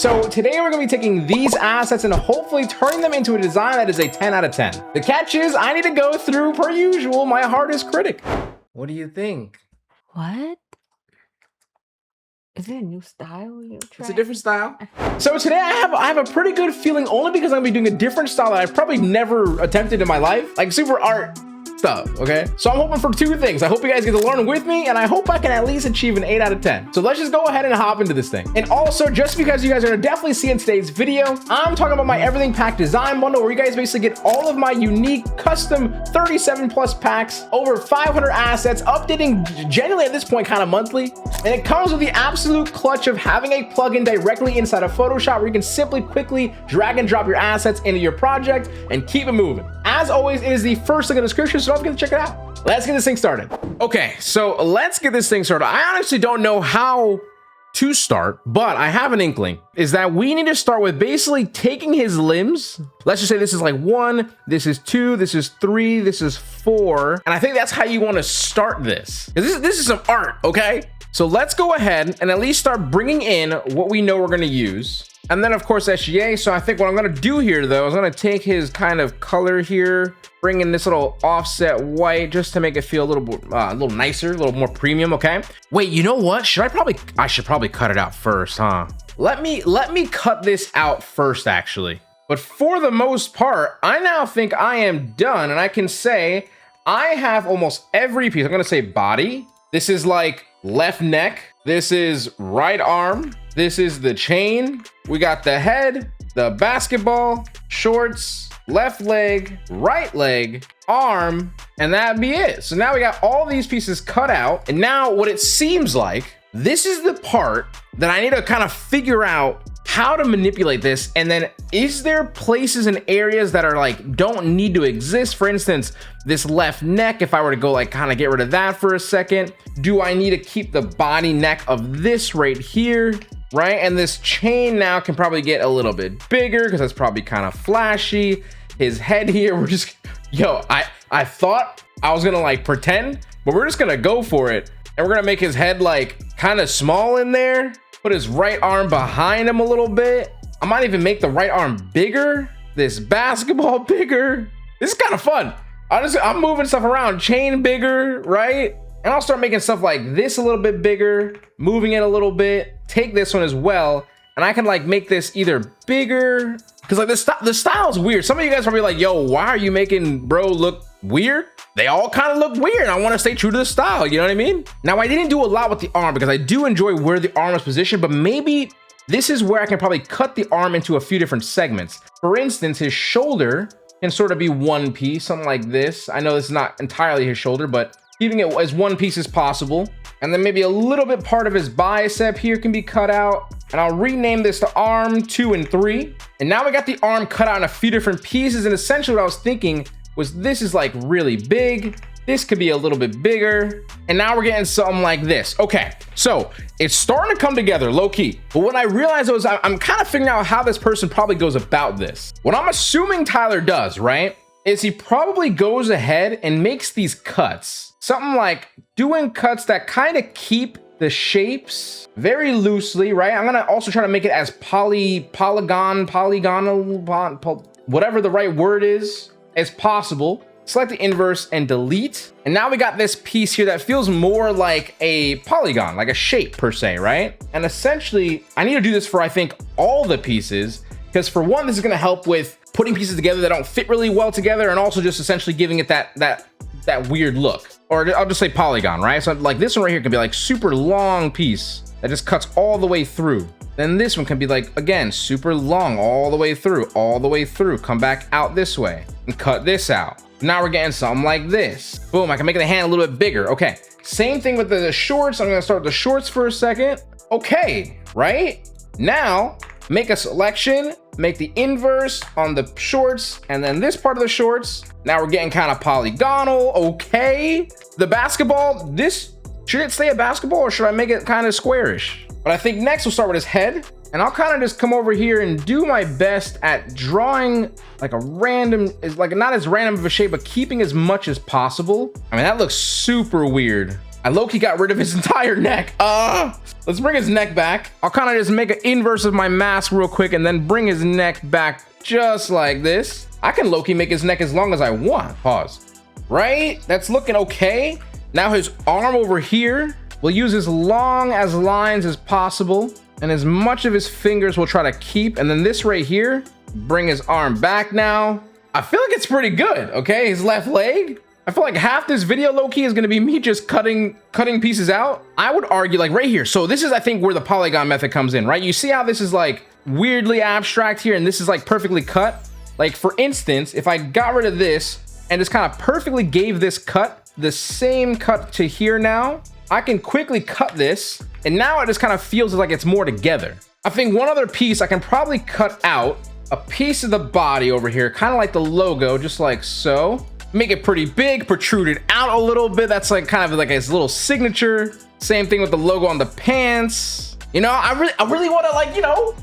So today we're gonna be taking these assets and hopefully turning them into a design that is a 10 out of 10. The catch is I need to go through, per usual, my hardest critic. What do you think? What? Is it a new style you're trying? It's a different style. So today I have a pretty good feeling, only because I'm gonna be doing a different style that I've probably never attempted in my life, like super art stuff, okay? So I'm hoping for two things. I hope you guys get to learn with me, and I hope I can at least achieve an 8 out of 10. So let's just go ahead and hop into this thing. And also, just because you guys are gonna definitely see in today's video, I'm talking about my everything pack design bundle, where you guys basically get all of my unique custom 37 plus packs, over 500 assets, updating genuinely at this point kind of monthly. And it comes with the absolute clutch of having a plugin directly inside of Photoshop where you can simply quickly drag and drop your assets into your project and keep it moving. As always, it is the first link in the description, so don't forget to check it out. Let's get this thing started. Okay, so let's get this thing started. I honestly don't know how to start, but I have an inkling, is that we need to start with basically taking his limbs. Let's just say this is like 1, this is 2, this is 3, this is 4. And I think that's how you want to start this. This is some art, okay? So let's go ahead and at least start bringing in what we know we're going to use. And then of course SGA. So I think what I'm going to do here though is I'm going to take his kind of color here, bring in this little offset white just to make it feel a little nicer, a little more premium. Okay. Wait, you know what? I should probably cut it out first, huh? Let me cut this out first actually. But for the most part, I now think I am done, and I can say I have almost every piece. I'm going to say body. This is like left neck. This is right arm. This is the chain. We got the head, the basketball, shorts, left leg, right leg, arm, and that'd be it. So now we got all these pieces cut out. And now what it seems like, this is the part that I need to kind of figure out how to manipulate this. And then is there places and areas that are like, don't need to exist? For instance, this left neck, if I were to go like kind of get rid of that for a second, do I need to keep the body neck of this right here? Right? And this chain now can probably get a little bit bigger because that's probably kind of flashy. His head here, we're just, yo, I thought I was gonna like pretend, but we're just gonna go for it. And we're gonna make his head like kind of small in there. Put his right arm behind him a little bit. I might even make the right arm bigger. This basketball bigger. This is kind of fun. I'm moving stuff around. Chain bigger, right? And I'll start making stuff like this a little bit bigger, moving it a little bit, take this one as well. And I can like make this either bigger, because like the style is weird. Some of you guys are probably like, yo, why are you making bro look weird? They all kind of look weird. I want to stay true to the style. You know what I mean? Now, I didn't do a lot with the arm because I do enjoy where the arm is positioned, but maybe this is where I can probably cut the arm into a few different segments. For instance, his shoulder can sort of be one piece, something like this. I know this is not entirely his shoulder, but keeping it as one piece as possible. And then maybe a little bit part of his bicep here can be cut out. And I'll rename this to arm 2 and 3. And now we got the arm cut out in a few different pieces. And essentially what I was thinking was this is like really big. This could be a little bit bigger. And now we're getting something like this. Okay, so it's starting to come together low key. But what I realized was I'm kind of figuring out how this person probably goes about this. What I'm assuming Tyler does, right, is he probably goes ahead and makes these cuts. Something like doing cuts that kind of keep the shapes very loosely, right? I'm gonna also try to make it as polygonal, whatever the right word is, as possible. Select the inverse and delete. And now we got this piece here that feels more like a polygon, like a shape per se, right? And essentially, I need to do this for, I think, all the pieces, because for one, this is gonna help with putting pieces together that don't fit really well together, and also just essentially giving it that weird look. Or I'll just say polygon, right? So like this one right here can be like super long piece that just cuts all the way through. Then this one can be like, again, super long all the way through, come back out this way and cut this out. Now we're getting something like this. Boom, I can make the hand a little bit bigger. Okay, same thing with the shorts. I'm gonna start with the shorts for a second. Okay, right? Now, make a selection, make the inverse on the shorts, and then this part of the shorts. Now we're getting kind of polygonal, okay. The basketball, this, should it stay a basketball or should I make it kind of squarish? But I think next we'll start with his head. And I'll kind of just come over here and do my best at drawing like a random, like not as random of a shape, but keeping as much as possible. I mean, that looks super weird. I low-key got rid of his entire neck. Let's bring his neck back. I'll kind of just make an inverse of my mask real quick and then bring his neck back just like this. I can low-key make his neck as long as I want. Pause. Right? That's looking okay. Now his arm over here, we'll use as long as lines as possible and as much of his fingers we'll try to keep. And then this right here, bring his arm back now. I feel like it's pretty good, okay? His left leg. I feel like half this video low-key is gonna be me just cutting pieces out. I would argue like right here. So this is, I think, where the polygon method comes in, right? You see how this is like weirdly abstract here and this is like perfectly cut? Like for instance, if I got rid of this and just kind of perfectly gave this cut, the same cut to here now, I can quickly cut this and now it just kind of feels like it's more together. I think one other piece I can probably cut out a piece of the body over here, kind of like the logo, just like so. Make it pretty big, protrude it out a little bit. That's like kind of like his little signature. Same thing with the logo on the pants. You know, I really want to like, you know,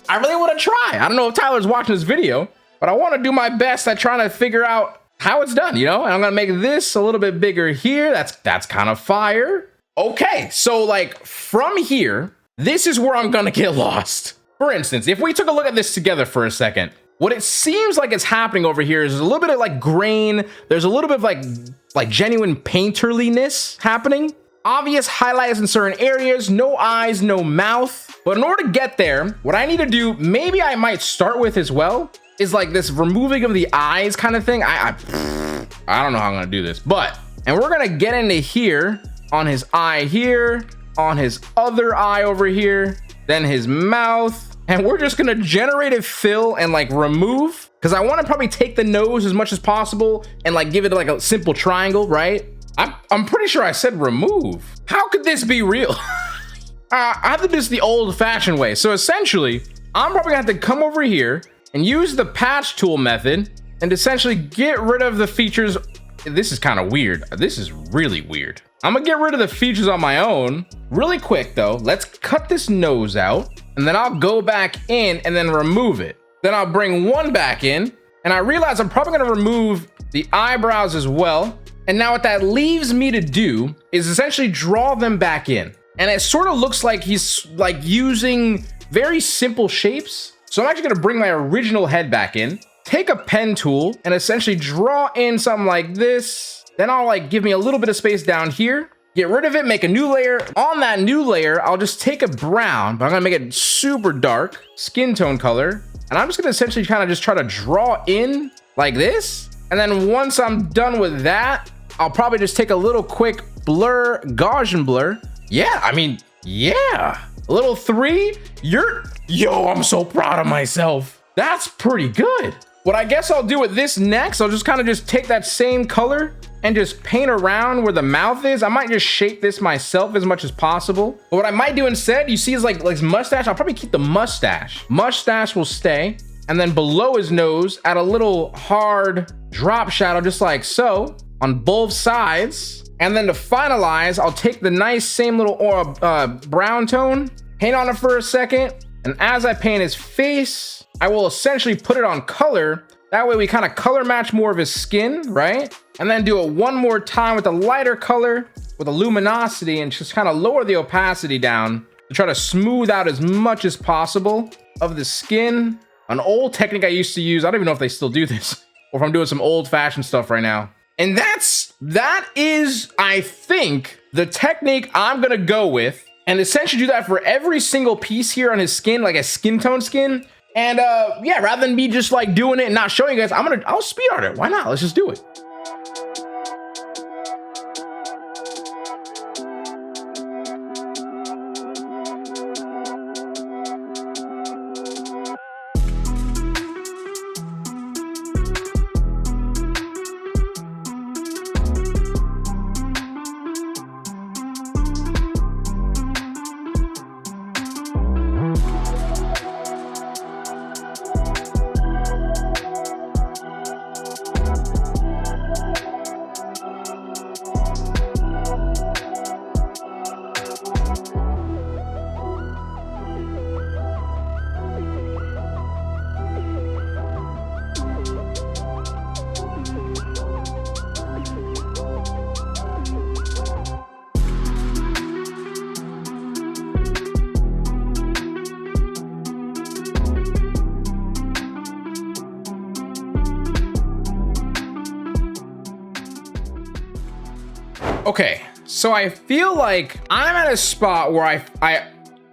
I really want to try. I don't know if Tyler's watching this video, but I want to do my best at trying to figure out how it's done, you know? And I'm gonna make this a little bit bigger here. That's kind of fire. Okay, so like from here, this is where I'm gonna get lost. For instance, if we took a look at this together for a second, what it seems like is happening over here is a little bit of like grain. There's a little bit of like genuine painterliness happening. Obvious highlights in certain areas, no eyes, no mouth. But in order to get there, what I need to do, maybe I might start with as well, is like this removing of the eyes kind of thing. I don't know how I'm gonna do this, and we're gonna get into here on his eye here, on his other eye over here, then his mouth. And we're just gonna generative fill and like remove, because I want to probably take the nose as much as possible and like give it like a simple triangle, right? I'm pretty sure I said remove. How could this be real? I have to do this the old-fashioned way. So essentially, I'm probably gonna have to come over here and use the patch tool method and essentially get rid of the features. This is kind of weird. This is really weird. I'm gonna get rid of the features on my own. Really quick though, let's cut this nose out. And then I'll go back in and then remove it. Then I'll bring one back in. And I realize I'm probably gonna remove the eyebrows as well. And now what that leaves me to do is essentially draw them back in. And it sort of looks like he's like using very simple shapes. So I'm actually gonna bring my original head back in, take a pen tool and essentially draw in something like this. Then I'll like give me a little bit of space down here. Get rid of it, make a new layer. On that new layer, I'll just take a brown, but I'm gonna make it super dark, skin tone color. And I'm just gonna essentially kind of just try to draw in like this. And then once I'm done with that, I'll probably just take a little quick blur, Gaussian blur. Yeah, I mean, yeah. A little 3, yo, I'm so proud of myself. That's pretty good. What I guess I'll do with this next, I'll just kind of just take that same color and just paint around where the mouth is. I might just shape this myself as much as possible. But what I might do instead, you see is like his mustache, I'll probably keep the mustache. Mustache will stay. And then below his nose, add a little hard drop shadow, just like so, on both sides. And then to finalize, I'll take the nice same little brown tone, paint on it for a second. And as I paint his face, I will essentially put it on color. That way we kind of color match more of his skin, right? And then do it one more time with a lighter color with a luminosity and just kind of lower the opacity down to try to smooth out as much as possible of the skin. An old technique I used to use, I don't even know if they still do this, or if I'm doing some old-fashioned stuff right now. And that is, I think, the technique I'm gonna go with, and essentially do that for every single piece here on his skin, like a skin tone skin. And yeah, rather than me just like doing it and not showing you guys, I'll speed art it. Why not? Let's just do it. Okay, so I feel like I'm at a spot where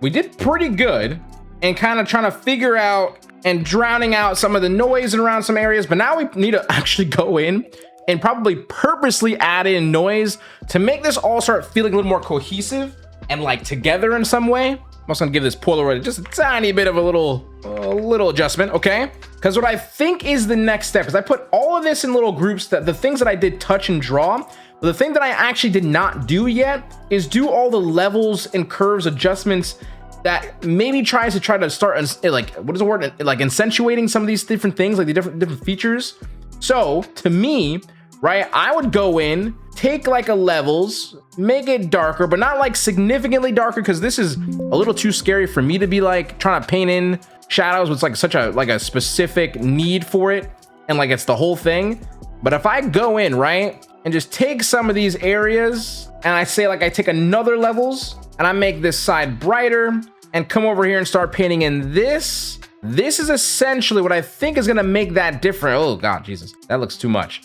we did pretty good and kind of trying to figure out and drowning out some of the noise around some areas, but now we need to actually go in and probably purposely add in noise to make this all start feeling a little more cohesive and like together in some way. I'm also gonna give this Polaroid just a tiny bit of a little adjustment, okay? Because what I think is the next step is I put all of this in little groups, that the things that I did touch and draw, but the thing that I actually did not do yet is do all the levels and curves adjustments that maybe try to start like, what is the word? Like accentuating some of these different things, like the different features. So to me, right, I would go in, take like a levels, make it darker, but not like significantly darker, because this is a little too scary for me to be like trying to paint in shadows with like such a specific need for it, and like it's the whole thing. But if I go in, right, and just take some of these areas and I say like I take another levels and I make this side brighter and come over here and start painting in this. This is essentially what I think is gonna make that different. Oh God, Jesus, that looks too much.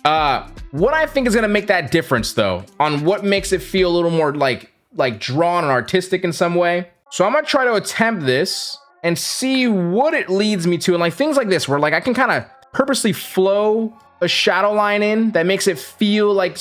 What I think is gonna make that difference though, on what makes it feel a little more like drawn and artistic in some way. So I'm gonna try to attempt this and see what it leads me to. And like things like this, where like I can kind of purposely flow a shadow line in that makes it feel like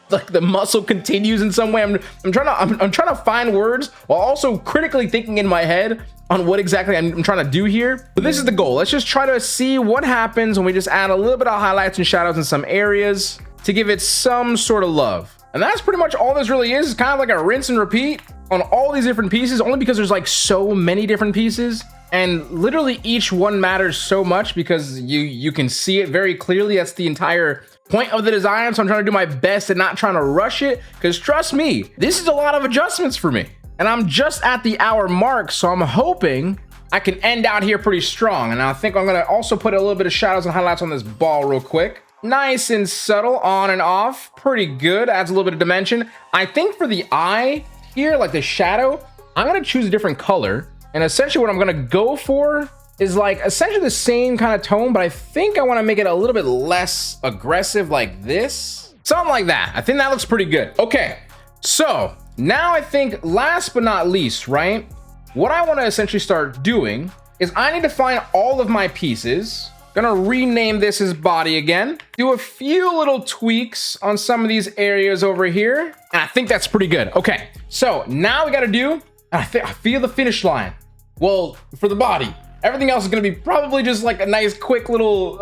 the muscle continues in some way. I'm trying to find words while also critically thinking in my head on what exactly I'm trying to do here. But this is the goal. Let's just try to see what happens when we just add a little bit of highlights and shadows in some areas to give it some sort of love. And that's pretty much all this really is. It's kind of like a rinse and repeat on all these different pieces, only because there's like so many different pieces. And literally each one matters so much because you can see it very clearly. That's the entire point of the design. So I'm trying to do my best and not trying to rush it, because trust me, this is a lot of adjustments for me. And I'm just at the hour mark, so I'm hoping I can end out here pretty strong. And I think I'm gonna also put a little bit of shadows and highlights on this ball real quick. Nice and subtle, on and off, pretty good, adds a little bit of dimension. I think for the eye here, like the shadow, I'm gonna choose a different color. And essentially what I'm gonna go for is like essentially the same kind of tone, but I think I wanna make it a little bit less aggressive, like this. Something like that. I think that looks pretty good. Okay, so now I think last but not least, right? What I wanna essentially start doing is I need to find all of my pieces. Gonna rename this as body again. Do a few little tweaks on some of these areas over here. And I think that's pretty good. Okay, so now we gotta do, I feel the finish line. Well, for the body, everything else is gonna be probably just like a nice quick little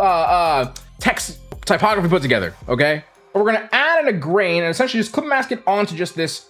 text typography put together, okay? But we're gonna add in a grain and essentially just clip mask it onto just this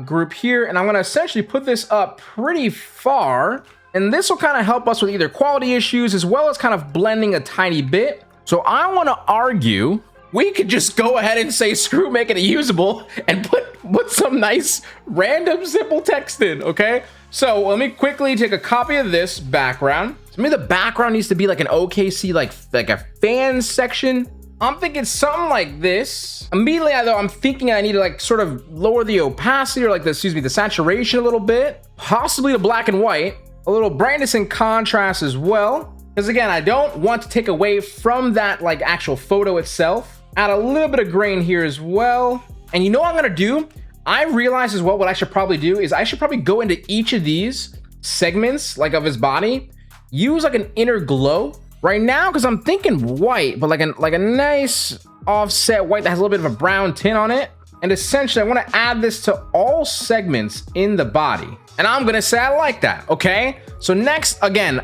group here. And I'm gonna essentially put this up pretty far. And this will kind of help us with either quality issues as well as kind of blending a tiny bit. So I wanna argue we could just go ahead and say screw making it usable and put some nice random simple text in, okay? So let me quickly take a copy of this background. So maybe the background needs to be like an OKC, like a fan section. I'm thinking something like this. Immediately though, I'm thinking I need to like sort of lower the opacity or like the saturation a little bit, possibly the black and white, a little brightness and contrast as well. Because again, I don't want to take away from that like actual photo itself. Add a little bit of grain here as well. And you know what I'm gonna do? I realized as well what I should probably do is I should probably go into each of these segments like of his body, use like an inner glow right now, because I'm thinking white, but like a nice offset white that has a little bit of a brown tint on it. And essentially I want to add this to all segments in the body. And I'm gonna say I like that, okay? So next, again,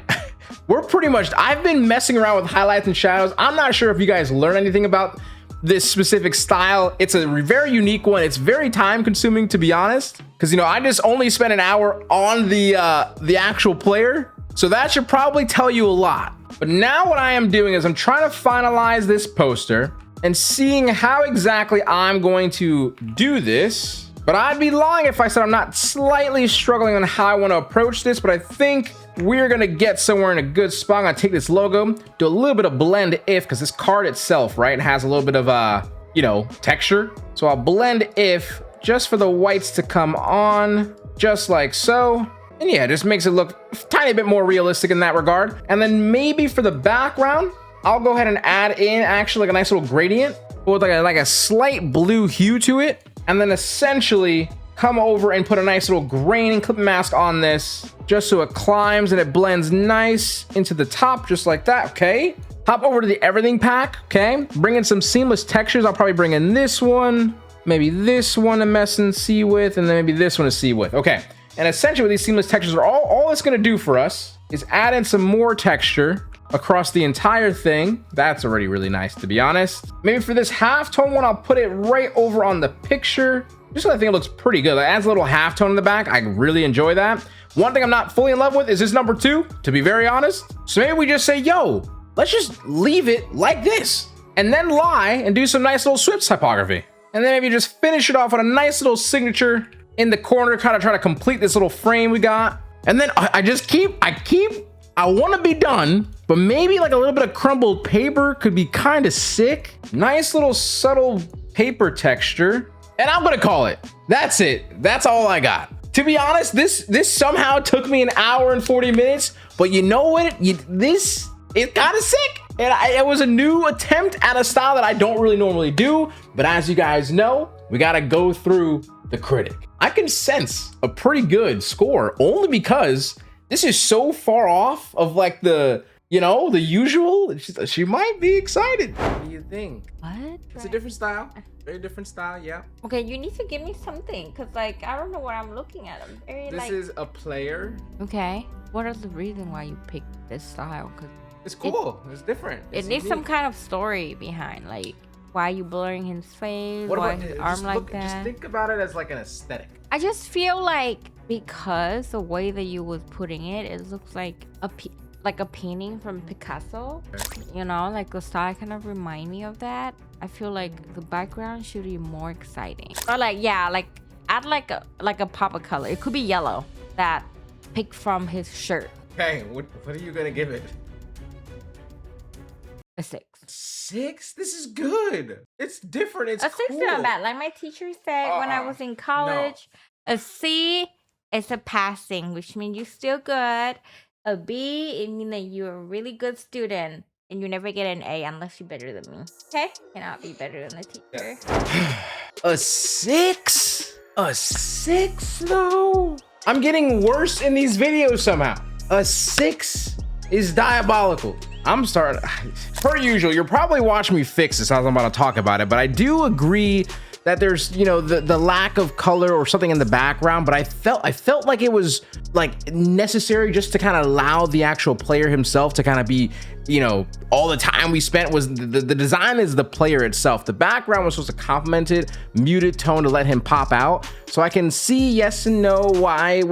we're pretty much, I've been messing around with highlights and shadows. I'm not sure if you guys learn anything about this specific style. It's a very unique one. It's very time consuming, to be honest, because you know I just only spent an hour on the actual player, so that should probably tell you a lot. But now what I am doing is I'm trying to finalize this poster and seeing how exactly I'm going to do this. But I'd be lying if I said I'm not slightly struggling on how I want to approach this, but I think we're gonna get somewhere in a good spot. I'm gonna take this logo, do a little bit of blend if, because this card itself, right, has a little bit of you know, texture. So I'll blend if just for the whites to come on, just like so. And yeah, it just makes it look a tiny bit more realistic in that regard. And then maybe for the background, I'll go ahead and add in actually like a nice little gradient with like a slight blue hue to it. and then essentially come over and put a nice little grain and clip mask on this just so it climbs and it blends nice into the top just like that. Okay, hop over to the everything pack. Okay, bring in some seamless textures. I'll probably bring in this one, maybe this one to mess and see with, and then maybe this one to see with. Okay, and essentially what these seamless textures are all it's going to do for us is add in some more texture across the entire thing. That's already really nice, to be honest. Maybe for this halftone one, I'll put it right over on the picture just so I think it looks pretty good. It adds a little halftone in the back. I really enjoy that. One thing I'm not fully in love with is this number 2, to be very honest. So maybe we just say, yo, let's just leave it like this and then lie and do some nice little Swift typography. And then maybe just finish it off with a nice little signature in the corner, kind of try to complete this little frame we got. And then I want to be done, but maybe like a little bit of crumbled paper could be kind of sick. Nice little subtle paper texture. And I'm gonna call it. That's it. That's all I got. To be honest, this somehow took me an hour and 40 minutes, but you know what? It's kind of sick. And it was a new attempt at a style that I don't really normally do. But as you guys know, we gotta go through the critic. I can sense a pretty good score only because this is so far off of like the usual. She might be excited. What do you think? What? It's a different style. Very different style, yeah. Okay, you need to give me something, because like I don't know what I'm looking at. I'm very This is a player. Okay. What is the reason why you picked this style? Because It's cool. It's different. it needs some kind of story behind, like why you blurring his face, why his arm like that. Just think about it as like an aesthetic. I just feel like because the way that you was putting it, it looks like a painting from Picasso. You know, like the style kind of remind me of that. I feel like the background should be more exciting. Or like, yeah, like add like a pop of color. It could be yellow that picked from his shirt. Okay, what are you gonna give it? A 6. 6? This is good. It's different. It's A 6 cool. is not bad. Like my teacher said when I was in college, a C is a passing, which means you're still good. A B, it means that you're a really good student and you never get an A unless you're better than me. Okay? Cannot be better than the teacher. A 6? A 6 though? I'm getting worse in these videos somehow. A 6 is diabolical. I'm starting, per usual, you're probably watching me fix this as I'm about to talk about it, but I do agree that there's, the lack of color or something in the background, but I felt like it was like necessary just to kind of allow the actual player himself to kind of be, all the time we spent was the design is the player itself. The background was supposed to complement it, muted tone to let him pop out. So I can see yes and no why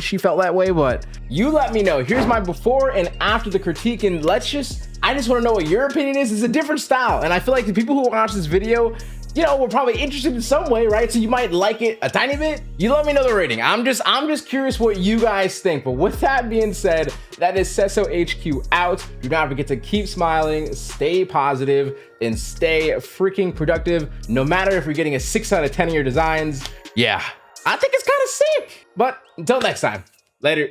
she felt that way, but you let me know. Here's my before and after the critique, and I just want to know what your opinion is. It's a different style, and I feel like the people who watch this video, we're probably interested in some way, right? So you might like it a tiny bit. You let me know the rating. I'm just curious what you guys think. But with that being said, that is Seso HQ out. Do not forget to keep smiling, stay positive, and stay freaking productive. No matter if you're getting a 6 out of 10 in your designs. Yeah, I think it's kind of sick. But until next time, later.